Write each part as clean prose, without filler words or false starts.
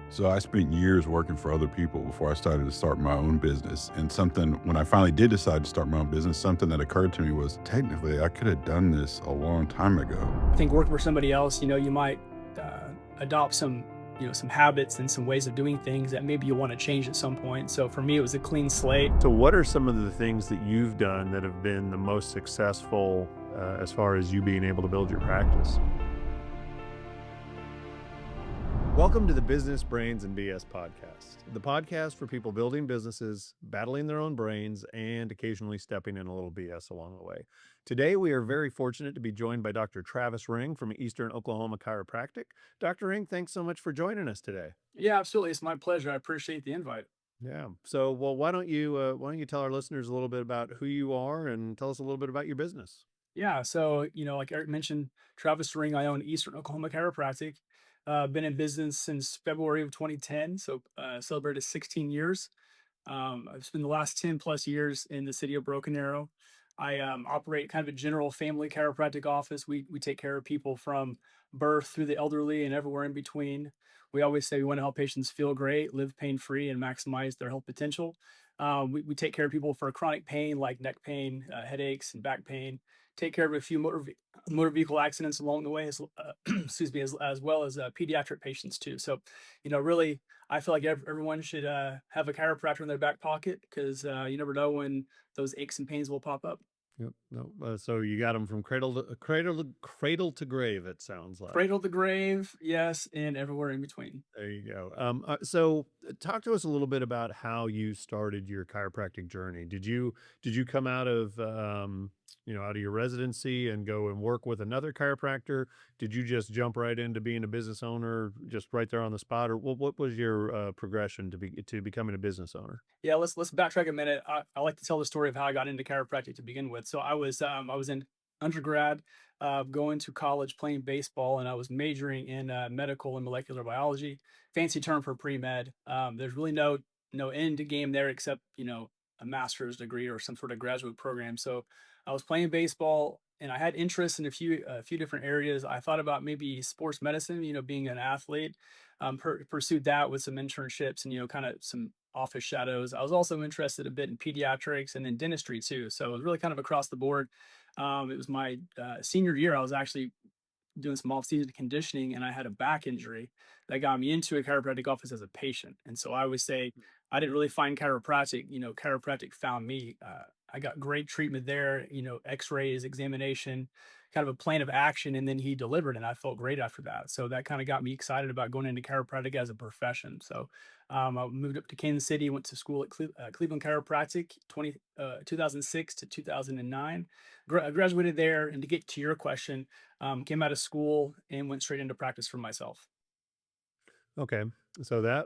So I spent years working for other people before I started to start my own business. And something, when I finally did decide to start my own business, something that occurred to me was technically I could have done this a long time ago. I think working for somebody else, you might adopt some habits and some ways of doing things that maybe you want to change at some point. So for me, it was a clean slate. So, what are some of the things that you've done that have been the most successful as far as you being able to build your practice? Welcome to the Business Brains and BS podcast, the podcast for people building businesses, battling their own brains, and occasionally stepping in a little BS along the way. Today, we are very fortunate to be joined by Dr. Travis Ring from Eastern Oklahoma Chiropractic. Dr. Ring, thanks so much for joining us today. Yeah, absolutely. It's my pleasure. I appreciate the invite. Yeah. So, well, why don't you tell our listeners a little bit about who you are and tell us a little bit about your business? Yeah. So, like Eric mentioned, Travis Ring, I own Eastern Oklahoma Chiropractic. Been in business since February of 2010. So, celebrated 16 years. I've spent the last 10 plus years in the city of Broken Arrow. I operate kind of a general family chiropractic office. We take care of people from birth through the elderly and everywhere in between. We always say we want to help patients feel great, live pain free, and maximize their health potential. We take care of people for chronic pain like neck pain, headaches, and back pain. Take care of a few motor vehicle accidents along the way, excuse me, as well as pediatric patients too. So, really, I feel like everyone should have a chiropractor in their back pocket because you never know when those aches and pains will pop up. Yep. No. So you got them from cradle to grave. It sounds like. Cradle to grave, yes, and everywhere in between. There you go. Talk to us a little bit about how you started your chiropractic journey. Did you come out of out of your residency and go and work with another chiropractor? Did you just jump right into being a business owner, just right there on the spot, or what was your progression to becoming a business owner? Yeah, let's backtrack a minute. I like to tell the story of how I got into chiropractic to begin with. So I was in undergrad, going to college playing baseball, and I was majoring in medical and molecular biology. Fancy term for pre med. There's really no end game there except a master's degree or some sort of graduate program. So I was playing baseball. And I had interest in a few different areas. I thought about maybe sports medicine, being an athlete. Pursued that with some internships and kind of some office shadows. I was also interested a bit in pediatrics and in dentistry too. So it was really kind of across the board. It was my senior year. I was actually doing some off-season conditioning and I had a back injury that got me into a chiropractic office as a patient. And so I always say I didn't really find chiropractic, chiropractic found me. I got great treatment there, x-rays, examination, kind of a plan of action, and then he delivered and I felt great after that. So that kind of got me excited about going into chiropractic as a profession. So I moved up to Kansas City, went to school at Cleveland Chiropractic 2006 to 2009. Graduated there. And to get to your question, came out of school and went straight into practice for myself. Okay. So that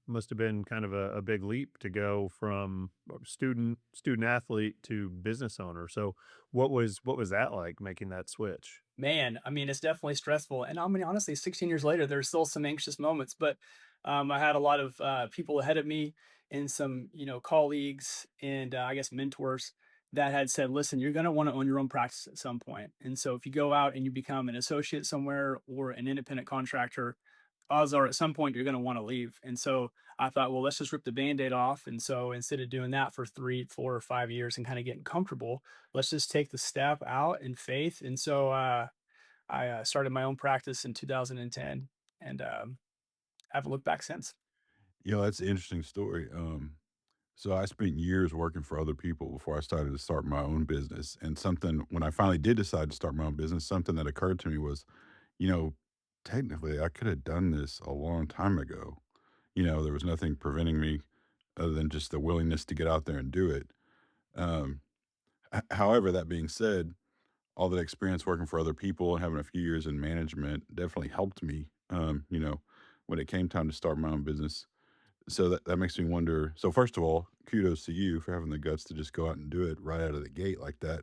must have been kind of a big leap to go from student athlete to business owner. So what was that like making that switch? Man, I mean, it's definitely stressful. And I mean, honestly, 16 years later, there's still some anxious moments, but I had a lot of people ahead of me and some, colleagues and I guess mentors that had said, listen, you're going to want to own your own practice at some point. And so if you go out and you become an associate somewhere or an independent contractor, odds are at some point you're going to want to leave. And so I thought, well, let's just rip the band-aid off. And so instead of doing that for 3, 4, or 5 years and kind of getting comfortable, let's just take the step out in faith. And so I started my own practice in 2010 and haven't looked back since. That's an interesting story. So I spent years working for other people before I started to start my own business. And something, when I finally did decide to start my own business, something that occurred to me was, you know, technically I could have done this a long time ago. There was nothing preventing me other than just the willingness to get out there and do it. Um, However, that being said, all that experience working for other people and having a few years in management definitely helped me, when it came time to start my own business. So that makes me wonder. So first of all, kudos to you for having the guts to just go out and do it right out of the gate like that.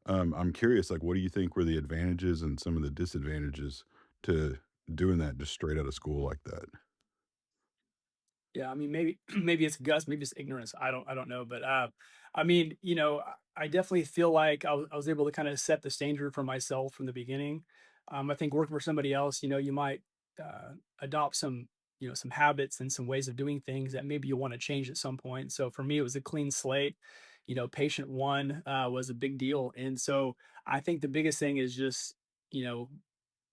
I'm curious, like, what do you think were the advantages and some of the disadvantages to doing that just straight out of school like that? Yeah, I mean, maybe maybe it's guts, maybe it's ignorance. I don't know, but I mean, I definitely feel like I was able to kind of set the standard for myself from the beginning. I think working for somebody else, you might adopt some habits and some ways of doing things that maybe you want to change at some point. So for me, it was a clean slate. Patient one was a big deal. And so I think the biggest thing is just, you know,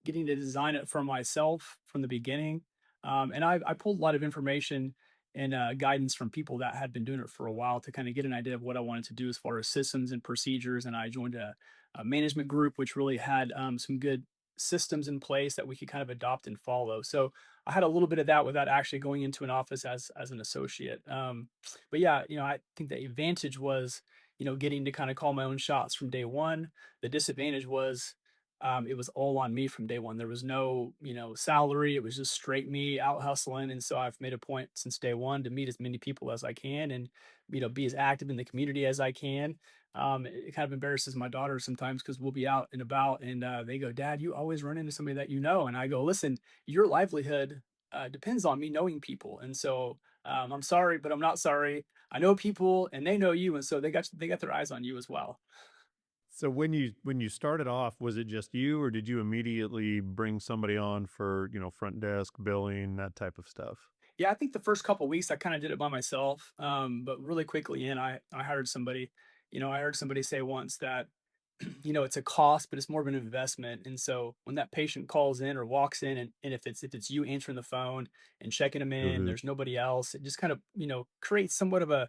getting to design it for myself from the beginning. And I pulled a lot of information and guidance from people that had been doing it for a while to kind of get an idea of what I wanted to do as far as systems and procedures. And I joined a management group, which really had some good systems in place that we could kind of adopt and follow. So I had a little bit of that without actually going into an office as an associate. But yeah, I think the advantage was, getting to kind of call my own shots from day one. The disadvantage was it was all on me from day one. There was no, salary. It was just straight me out hustling. And so I've made a point since day one to meet as many people as I can and, be as active in the community as I can. It kind of embarrasses my daughter sometimes because we'll be out and about and they go, Dad, you always run into somebody that you know. And I go, listen, your livelihood depends on me knowing people. And so I'm sorry, but I'm not sorry. I know people and they know you. And so they got their eyes on you as well. So when you started off, was it just you, or did you immediately bring somebody on for, front desk, billing, that type of stuff? Yeah, I think the first couple weeks I kind of did it by myself, but really quickly in, I hired somebody. I heard somebody say once that it's a cost, but it's more of an investment. And so when that patient calls in or walks in, and if it's you answering the phone and checking them in, Mhm. there's nobody else. It just kind of creates somewhat of a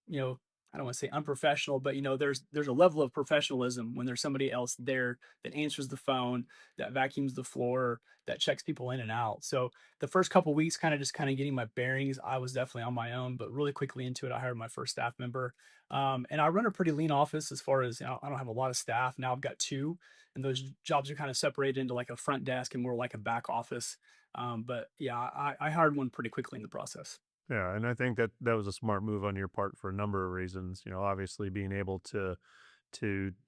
you know, I don't want to say unprofessional, but there's a level of professionalism when there's somebody else there that answers the phone, that vacuums the floor, that checks people in and out. So the first couple weeks, kind of getting my bearings, I was definitely on my own, but really quickly into it, I hired my first staff member, and I run a pretty lean office as far as I don't have a lot of staff now. I've got two, and those jobs are kind of separated into like a front desk and more like a back office. But yeah, I hired one pretty quickly in the process. Yeah, and I think that that was a smart move on your part for a number of reasons. Obviously being able to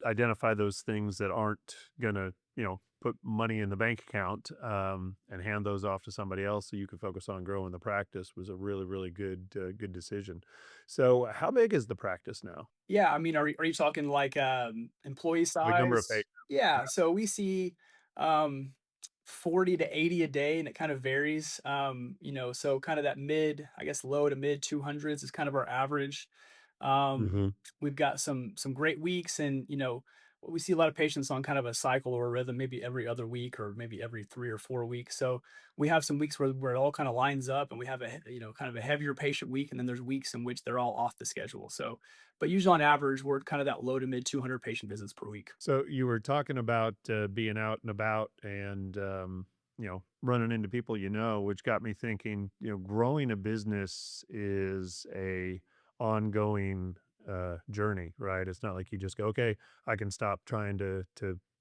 identify those things that aren't gonna, put money in the bank account, and hand those off to somebody else so you can focus on growing the practice was a really, really good decision. So, how big is the practice now? Yeah, I mean, are you talking like, employee Like number of size? patients? Yeah, Yeah. so we see, um, 40 to 80 a day, and it kind of varies, so kind of that mid, I guess, low to mid 200s is kind of our average. Um, Mhm. we've got some great weeks and, we see a lot of patients on kind of a cycle or a rhythm, maybe every other week or maybe every 3 or 4 weeks. So we have some weeks where it all kind of lines up and we have kind of a heavier patient week, and then there's weeks in which they're all off the schedule. So but usually on average, we're kind of that low to mid 200 patient visits per week. So you were talking about being out and about and running into people, which got me thinking. Growing a business is a ongoing journey, right? It's not like you just go, okay, I can stop trying to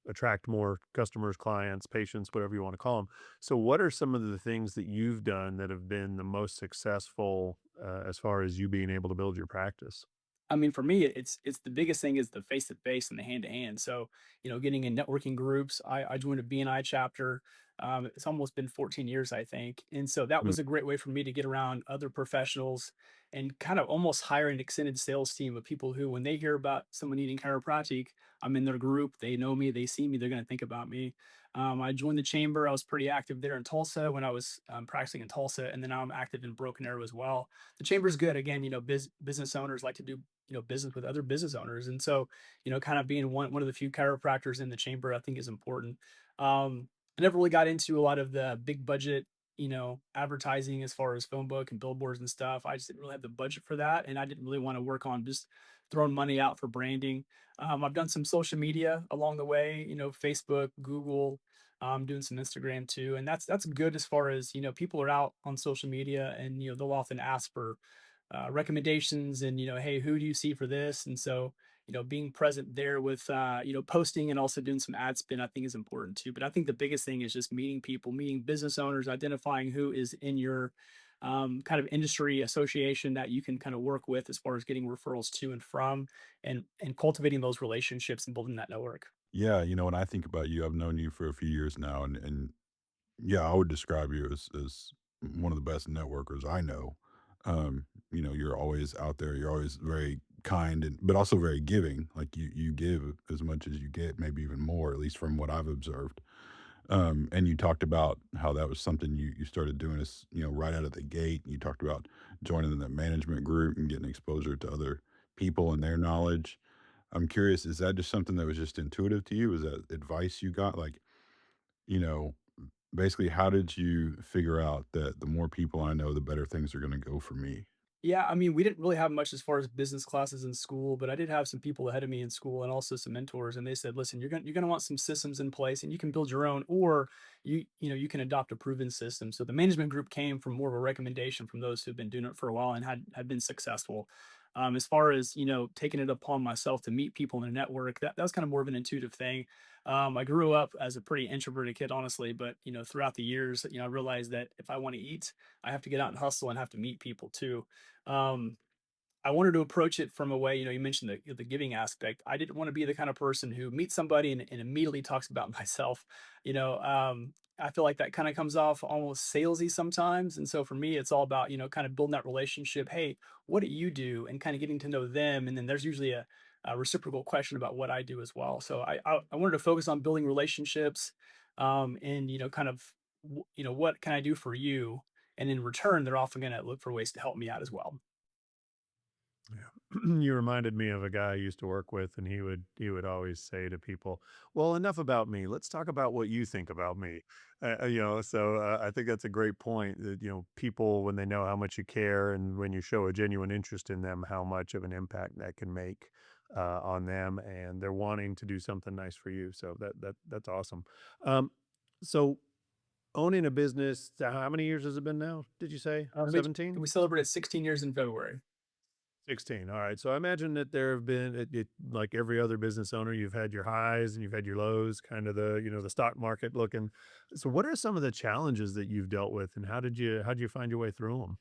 attract more customers, clients, patients, whatever you want to call them. So, what are some of the things that you've done that have been the most successful as far as you being able to build your practice? I mean, for me, it's the biggest thing is the face to face and the hand to hand. So, getting in networking groups. I joined a BNI chapter. It's almost been 14 years, I think, and so that Mm. was a great way for me to get around other professionals and kind of almost hire an extended sales team of people who, when they hear about someone needing chiropractic, I'm in their group. They know me. They see me. They're going to think about me. I joined the chamber. I was pretty active there in Tulsa when I was practicing in Tulsa, and then now I'm active in Broken Arrow as well. The chamber's good. Again, business owners like to do business with other business owners, and so kind of being one of the few chiropractors in the chamber, I think is important. I never really got into a lot of the big budget advertising as far as phone book and billboards and stuff. I just didn't really have the budget for that, and I didn't really want to work on just throwing money out for branding. I've done some social media along the way, Facebook, Google. Doing some Instagram too, and that's good as far as people are out on social media, and they'll often ask for recommendations and hey, who do you see for this? And so being present there with posting and also doing some ad spin, I think is important too. But I think the biggest thing is just meeting people, meeting business owners, identifying who is in your kind of industry association that you can kind of work with as far as getting referrals to and from, and cultivating those relationships and building that network. Yeah, when I think about you, I've known you for a few years now, and yeah, I would describe you as one of the best networkers I know. You're always out there. You're always very kind and but also very giving. Like you give as much as you get, maybe even more, at least from what I've observed. And you talked about how that was something you started doing as, right out of the gate. You talked about joining the management group and getting exposure to other people and their knowledge. I'm curious, is that just something that was just intuitive to you? Is that advice you got? Like, you know, basically, how did you figure out that the more people I know, the better things are going to go for me? Yeah, I mean, we didn't really have much as far as business classes in school, but I did have some people ahead of me in school and also some mentors, and they said, "Listen, you're gonna want some systems in place, and you can build your own, or you can adopt a proven system." So the management group came from more of a recommendation from those who've been doing it for a while and had been successful. As far as taking it upon myself to meet people in a network, that was kind of more of an intuitive thing. I grew up as a pretty introverted kid, honestly, but throughout the years, I realized that if I want to eat, I have to get out and hustle and have to meet people too. um, I wanted to approach it from a way, you mentioned the giving aspect. I didn't want to be the kind of person who meets somebody and immediately talks about myself. I feel like that kind of comes off almost salesy sometimes. And so for me, it's all about, kind of building that relationship. Hey, what do you do? And kind of getting to know them. And then there's usually a reciprocal question about what I do as well. So I wanted to focus on building relationships, and, kind of, what can I do for you? And in return, they're often going to look for ways to help me out as well. Yeah. You reminded me of a guy I used to work with, and he would always say to people, "Well, enough about me. Let's talk about what you think about me." I think that's a great point. That people, when they know how much you care, and when you show a genuine interest in them, how much of an impact that can make on them, and they're wanting to do something nice for you. So that's awesome. Um, so owning a business, how many years has it been now? Did you say We 17? celebrated 16 years in February. 16. All right. So I imagine that there have been like every other business owner, you've had your highs and you've had your lows, kind of the stock market looking. So what are some of the challenges that you've dealt with, and how did you find your way through them?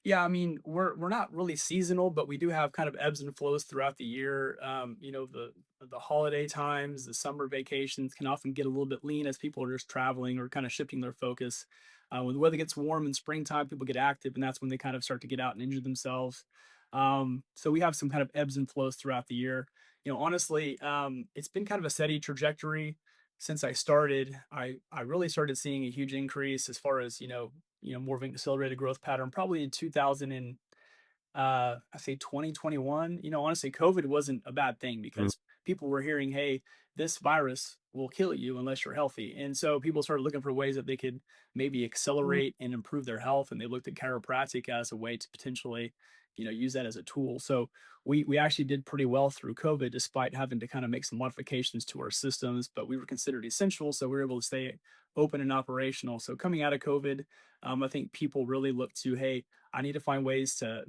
Yeah, I mean, we're not really seasonal, but we do have kind of ebbs and flows throughout the year. The holiday times, the summer vacations can often get a little bit lean as people are just traveling or kind of shifting their focus. When the weather gets warm in springtime, people get active, and that's when they kind of start to get out and injure themselves. So we have some kind of ebbs and flows throughout the year. Honestly, it's been kind of a steady trajectory since I started. I really started seeing a huge increase as far as more of an accelerated growth pattern probably in 2000 and I say 2021. Honestly, COVID wasn't a bad thing Mm. because people were hearing, hey, this virus will kill you unless you're healthy. And so people started looking for ways that they could maybe Mm. accelerate and improve their health. And they looked at chiropractic as a way to potentially, use that as a tool. So we actually did pretty well through COVID, despite having to kind of make some modifications to our systems, but we were considered essential. So we were able to stay open and operational. So coming out of COVID, I think people really look to, hey, I need to find ways to,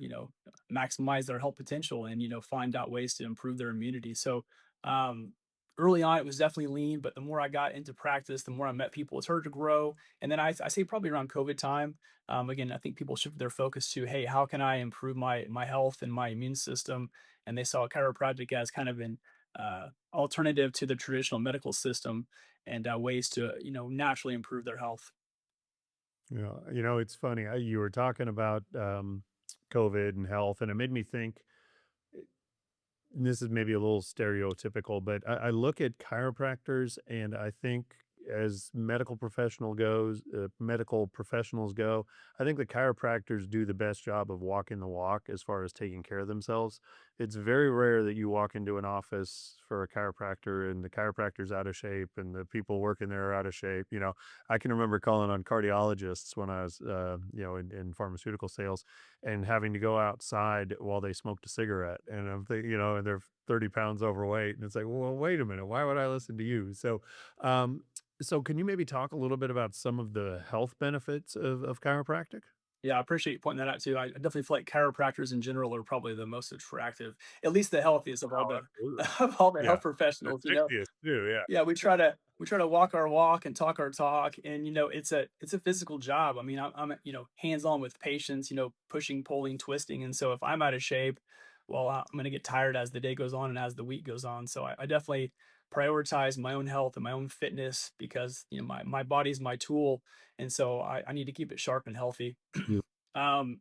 maximize their health potential and, find out ways to improve their immunity. So, um, early on, it was definitely lean, but the more I got into practice, the more I met people, it's hard to grow. And then I say probably around COVID time, again, I think people shifted their focus to, hey, how can I improve my health and my immune system? And they saw chiropractic as kind of an alternative to the traditional medical system and ways to, naturally improve their health. Yeah, it's funny. You were talking about COVID and health, and it made me think. And this is maybe a little stereotypical, but I look at chiropractors and I think as medical professionals go, I think the chiropractors do the best job of walking the walk as far as taking care of themselves. It's very rare that you walk into an office for a chiropractor and the chiropractor's out of shape and the people working there are out of shape. I can remember calling on cardiologists when I was, in pharmaceutical sales and having to go outside while they smoked a cigarette. And I'm thinking, and they're 30 pounds overweight. And it's like, well, wait a minute. Why would I listen to you? Um, so can you maybe talk a little bit about some of the health benefits of chiropractic? Yeah, I appreciate you pointing that out too. I definitely feel like chiropractors in general are probably the most attractive, at least the healthiest of all Oh, the absolutely. of all the Yeah. health The professionals. sexiest too. Yeah. Yeah, we try to walk our walk and talk our talk, and it's a physical job. I mean, I'm hands on with patients, pushing, pulling, twisting, and so if I'm out of shape, well, I'm going to get tired as the day goes on and as the week goes on. So I definitely prioritize my own health and my own fitness because my body's my tool, and so I need to keep it sharp and healthy. um,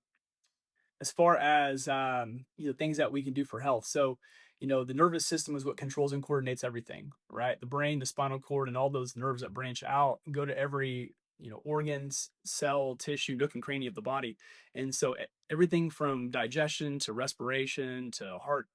as far as things that we can do for health. So, the nervous system is what controls and coordinates everything, right? The brain, the spinal cord, and all those nerves that branch out go to every, organs, cell, tissue, nook and cranny of the body. And so everything from digestion to respiration to heart,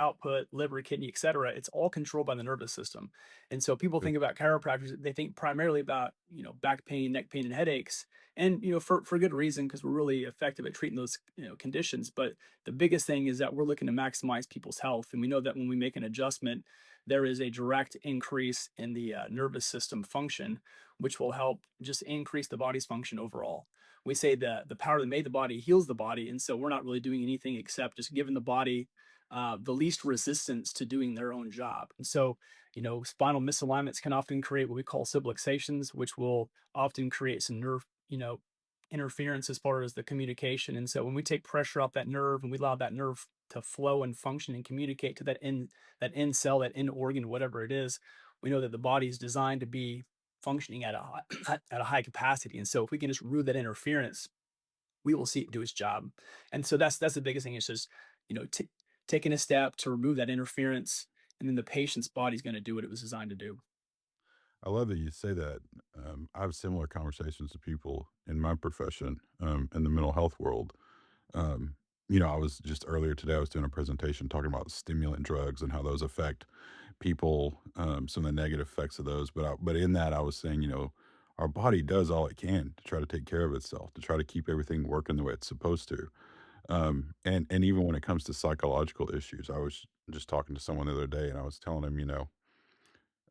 output, liver, kidney, et cetera, it's all controlled by the nervous system. And so people Good. think about chiropractors, they think primarily about, back pain, neck pain, and headaches. And, for good reason, because we're really effective at treating those, conditions. But the biggest thing is that we're looking to maximize people's health. And we know that when we make an adjustment, there is a direct increase in the nervous system function, which will help just increase the body's function overall. We say that the power that made the body heals the body. And so we're not really doing anything except just giving the body the least resistance to doing their own job. And so, spinal misalignments can often create what we call subluxations, which will often create some nerve, interference as far as the communication. And so when we take pressure off that nerve and we allow that nerve to flow and function and communicate to that end cell, that end organ, whatever it is, we know that the body is designed to be functioning at a at a high capacity. And so if we can just remove that interference, we will see it do its job. And so that's the biggest thing is just, you know, t- taking a step to remove that interference, and then the patient's body's going to do what it was designed to do. I love that you say that. I have similar conversations to people in my profession, in the mental health world. Um, I was just earlier today, I was doing a presentation talking about stimulant drugs and how those affect people, some of the negative effects of those. But in that, I was saying, our body does all it can to try to take care of itself, to try to keep everything working the way it's supposed to. And even when it comes to psychological issues, I was just talking to someone the other day, and I was telling him,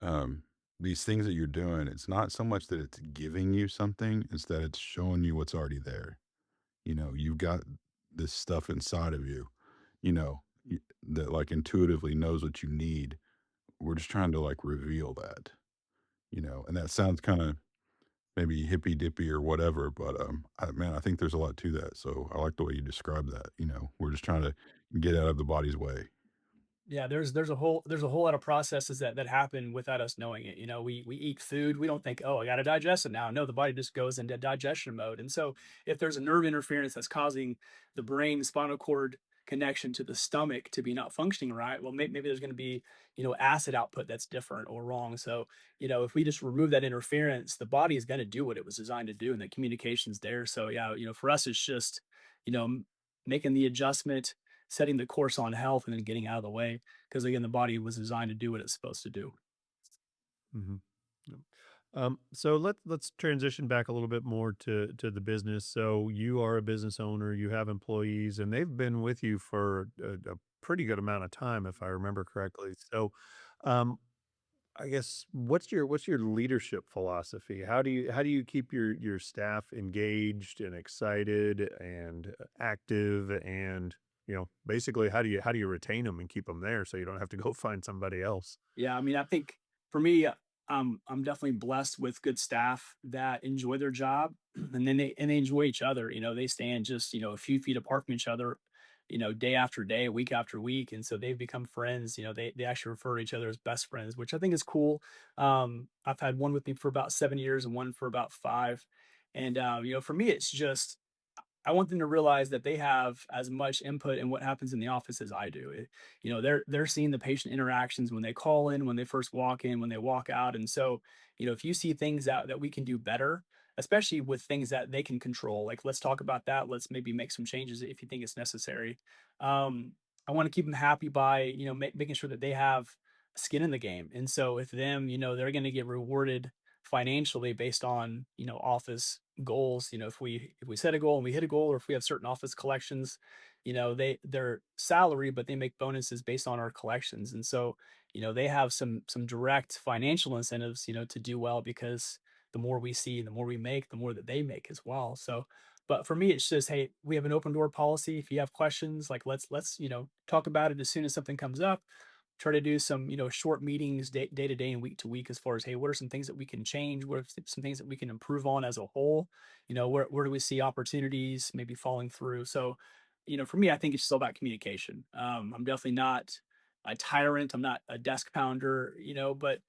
um, these things that you're doing, it's not so much that it's giving you something, it's that it's showing you what's already there. You've got this stuff inside of you, that like intuitively knows what you need. We're just trying to like reveal that, and that sounds kind of maybe hippy dippy or whatever, but man, I think there's a lot to that. So I like the way you describe that. We're just trying to get out of the body's way. Yeah, there's a whole lot of processes that happen without us knowing it. We eat food, we don't think, oh, I got to digest it now. No, the body just goes into digestion mode. And so if there's a nerve interference that's causing the brain spinal cord connection to the stomach to be not functioning right, well, maybe there's going to be, acid output that's different or wrong. So, if we just remove that interference, the body is going to do what it was designed to do, and the communication's there. So yeah, for us, it's just, you know, m- making the adjustment, setting the course on health, and then getting out of the way, because again, the body was designed to do what it's supposed to do. Mhm. Yep. So let's transition back a little bit more to the business. So you are a business owner, you have employees, and they've been with you for a pretty good amount of time, if I remember correctly. So, um, I guess what's your leadership philosophy? How do you keep your staff engaged and excited and active and basically how do you retain them and keep them there so you don't have to go find somebody else? Yeah, I mean, I think for me, I'm definitely blessed with good staff that enjoy their job, and then they enjoy each other. They stand just a few feet apart from each other, day after day, week after week, and so they've become friends. They actually refer to each other as best friends, which I think is cool. I've had one with me for about 7 years and one for about 5, and for me, it's just I want them to realize that they have as much input in what happens in the office as I do. They're seeing the patient interactions when they call in, when they first walk in, when they walk out. And so, if you see things that we can do better, especially with things that they can control, like let's talk about that. Let's maybe make some changes if you think it's necessary. I want to keep them happy by, making sure that they have skin in the game. And so with them, they're going to get rewarded financially based on, office goals. If we set a goal and we hit a goal, or if we have certain office collections, their salary, but they make bonuses based on our collections. And so, they have some direct financial incentives, to do well, because the more we see, the more we make, the more that they make as well. So, but for me, it's just, hey, we have an open door policy. If you have questions, like let's talk about it as soon as something comes up. Try to do some short meetings day to day and week to week, as far as, hey, what are some things that we can change, what are some things that we can improve on as a whole, where do we see opportunities maybe falling through. So for me, I think it's just all about communication. I'm definitely not a tyrant, I'm not a desk pounder, but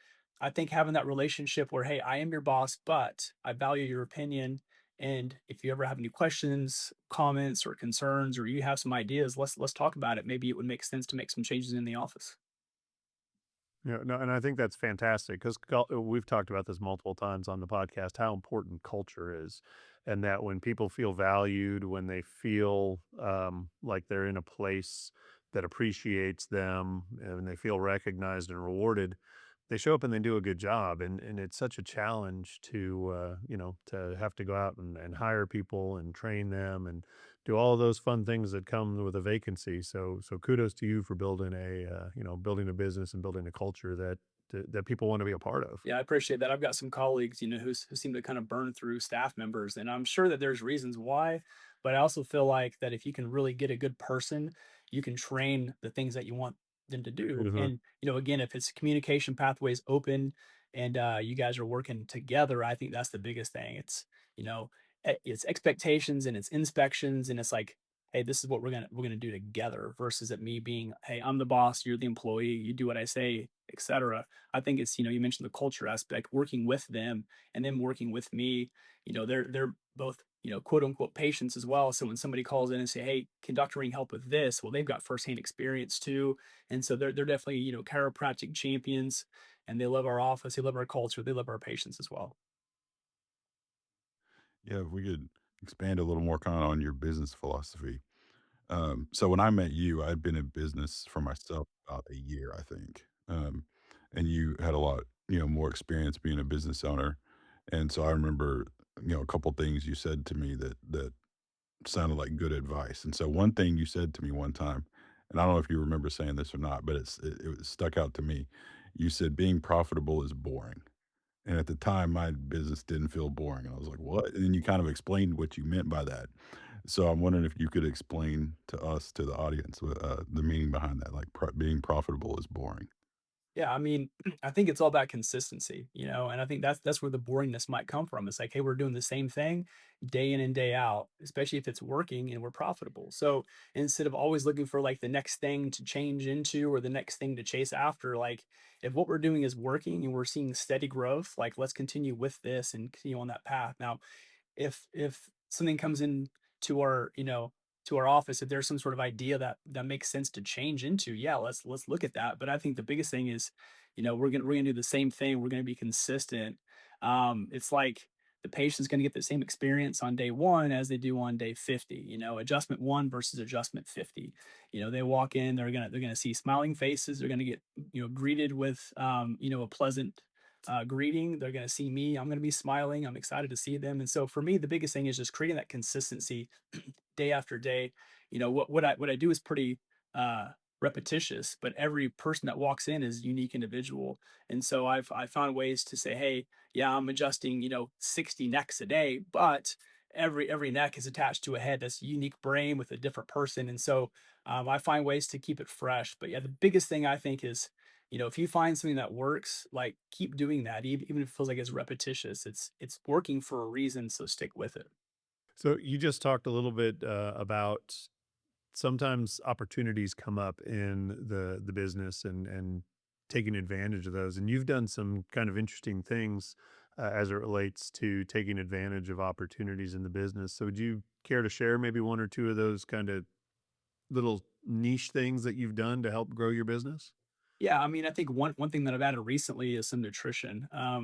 I think having that relationship where, hey, I am your boss, but I value your opinion, And if you ever have any questions, comments, or concerns, or you have some ideas, let's talk about it. Maybe it would make sense to make some changes in the office. Yeah, no, and I think that's fantastic because we've talked about this multiple times on the podcast how important culture is, and that when people feel valued, when they feel like they're in a place that appreciates them, and they feel recognized and rewarded, they show up and they do a good job. And it's such a challenge to to have to go out and hire people and train them and do all those fun things that come with a vacancy. So kudos to you for building building a business and building a culture that people want to be a part of. Yeah, I appreciate that. I've got some colleagues, who seem to kind of burn through staff members, and I'm sure that there's reasons why. But I also feel like that if you can really get a good person, you can train the things that you want them to do. Mhm. And again, if it's communication pathways open, and you guys are working together, I think that's the biggest thing. You know, it's expectations and it's inspections, and it's like, hey, this is what we're gonna do together, versus it me being, hey, I'm the boss, you're the employee, you do what I say, etc. I think it's, you mentioned the culture aspect, working with them and then working with me. They're both, quote unquote patients as well. So when somebody calls in and say, "Hey, can Dr. Ring help with this?" Well, they've got firsthand experience too, and so they're definitely, chiropractic champions, and they love our office, they love our culture, they love our patients as well. Yeah, if we could expand a little more kind of on your business philosophy. So when I met you, I'd been in business for myself about a year, I think. And you had a lot, more experience being a business owner. And so I remember, a couple things you said to me that sounded like good advice. And so one thing you said to me one time, and I don't know if you remember saying this or not, but it stuck out to me. You said being profitable is boring. And at the time, my business didn't feel boring. And I was like, what? And then you kind of explained what you meant by that. So I'm wondering if you could explain to us, to the audience, the meaning behind that, like being profitable is boring. Yeah, I mean, I think it's all about consistency, and I think that's where the boringness might come from. It's like, hey, we're doing the same thing day in and day out, especially if it's working and we're profitable. So instead of always looking for like the next thing to change into or the next thing to chase after, like if what we're doing is working and we're seeing steady growth, like let's continue with this and continue on that path. Now, if something comes in to our to our office, if there's some sort of idea that makes sense to change into, yeah, let's look at that. But I think the biggest thing is, we're gonna do the same thing, we're gonna be consistent. It's like the patient's gonna get the same experience on day one as they do on day 50. Adjustment one versus adjustment 50. They walk in, they're gonna see smiling faces, they're gonna get greeted with a pleasant greeting. They're going to see me. I'm going to be smiling. I'm excited to see them. And so for me, the biggest thing is just creating that consistency day after day. What I do is pretty uh, repetitious, but every person that walks in is a unique individual. And so I found ways to say, hey, yeah, I'm adjusting 60 necks a day, but every neck is attached to a head that's a unique brain with a different person. And so I find ways to keep it fresh. But yeah, the biggest thing I think is, if you find something that works, like keep doing that, even if it feels like it's repetitious. It's working for a reason, so stick with it. So you just talked a little bit about sometimes opportunities come up in the business and taking advantage of those. And you've done some kind of interesting things as it relates to taking advantage of opportunities in the business. So would you care to share maybe one or two of those kind of little niche things that you've done to help grow your business? Yeah, I mean, I think one thing that I've added recently is some nutrition. I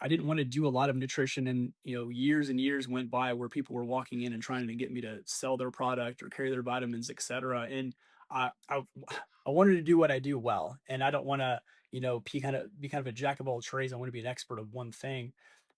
didn't want to do a lot of nutrition, and years and years went by where people were walking in and trying to get me to sell their product or carry their vitamins, etc. And I I wanted to do what I do well, and I don't want to be kind of a jack of all trades. I want to be an expert of one thing.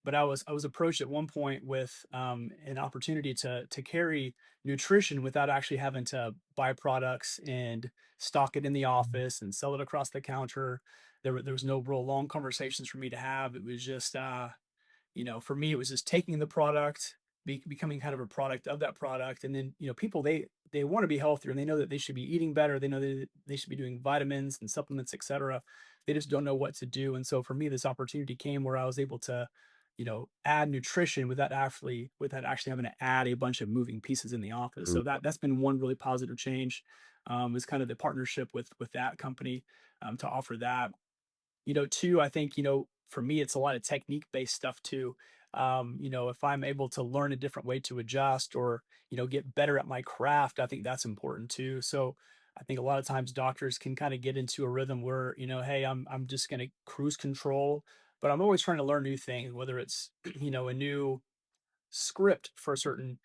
But I was approached at one point with an opportunity to carry nutrition without actually having to buy products and stock it in the office and sell it across the counter. There was no real long conversations for me to have. It was just for me, it was just taking the product, becoming kind of a product of that product. And then, people, they want to be healthier and they know that they should be eating better. They know that they should be doing vitamins and supplements, etc. They just don't know what to do. And so for me, this opportunity came where I was able to, add nutrition without actually having to add a bunch of moving pieces in the office. So that's been one really positive change. Is kind of the partnership with that company to offer that. Two, I think, for me, it's a lot of technique based stuff too. If I'm able to learn a different way to adjust or, get better at my craft, I think that's important too. So I think a lot of times doctors can kind of get into a rhythm where, hey, I'm just going to cruise control, but I'm always trying to learn new things, whether it's, a new script for a certain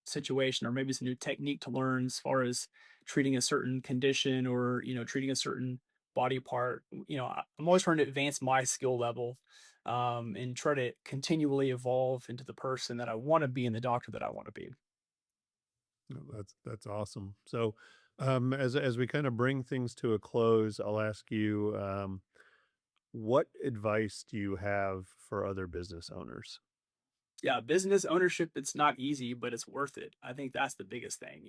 situation, or maybe it's a new technique to learn as far as treating a certain condition, or treating a certain body part. I'm always trying to advance my skill level, and try to continually evolve into the person that I want to be and the doctor that I want to be. No, that's awesome. So, as we kind of bring things to a close, I'll ask you, what advice do you have for other business owners? Yeah, business ownership, it's not easy, but it's worth it. I think that's the biggest thing.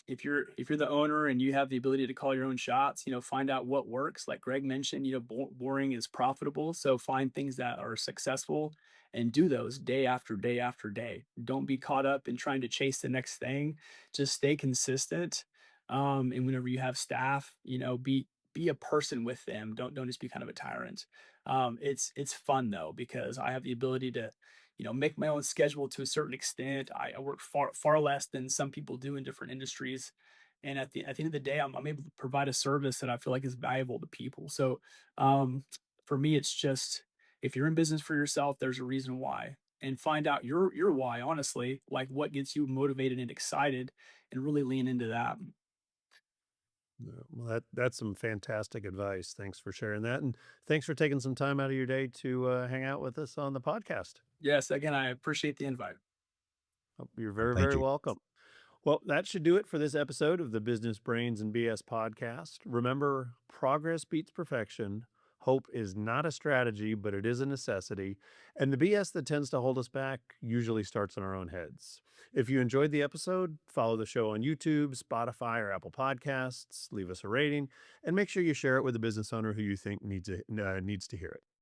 If you're the owner and you have the ability to call your own shots, find out what works. Like Greg mentioned, boring is profitable. So find things that are successful and do those day after day after day. Don't be caught up in trying to chase the next thing. Just stay consistent. And whenever you have staff, be a person with them. Don't just be kind of a tyrant. It's fun though, because I have the ability to, make my own schedule to a certain extent. I work far less than some people do in different industries, and at the end of the day, I'm able to provide a service that I feel like is valuable to people. So, for me, it's just, if you're in business for yourself, there's a reason why, and find out your why. Honestly, like what gets you motivated and excited, and really lean into that. Yeah, well, that's some fantastic advice. Thanks for sharing that, and thanks for taking some time out of your day to hang out with us on the podcast. Yes, again, I appreciate the invite. You're very, Thank very you. welcome. Well, that should do it for this episode of the Business Brains and BS podcast. Remember, progress beats perfection. Hope is not a strategy, but it is a necessity. And the BS that tends to hold us back usually starts in our own heads. If you enjoyed the episode, follow the show on YouTube, Spotify, or Apple Podcasts, leave us a rating, and make sure you share it with a business owner who you think needs to hear it.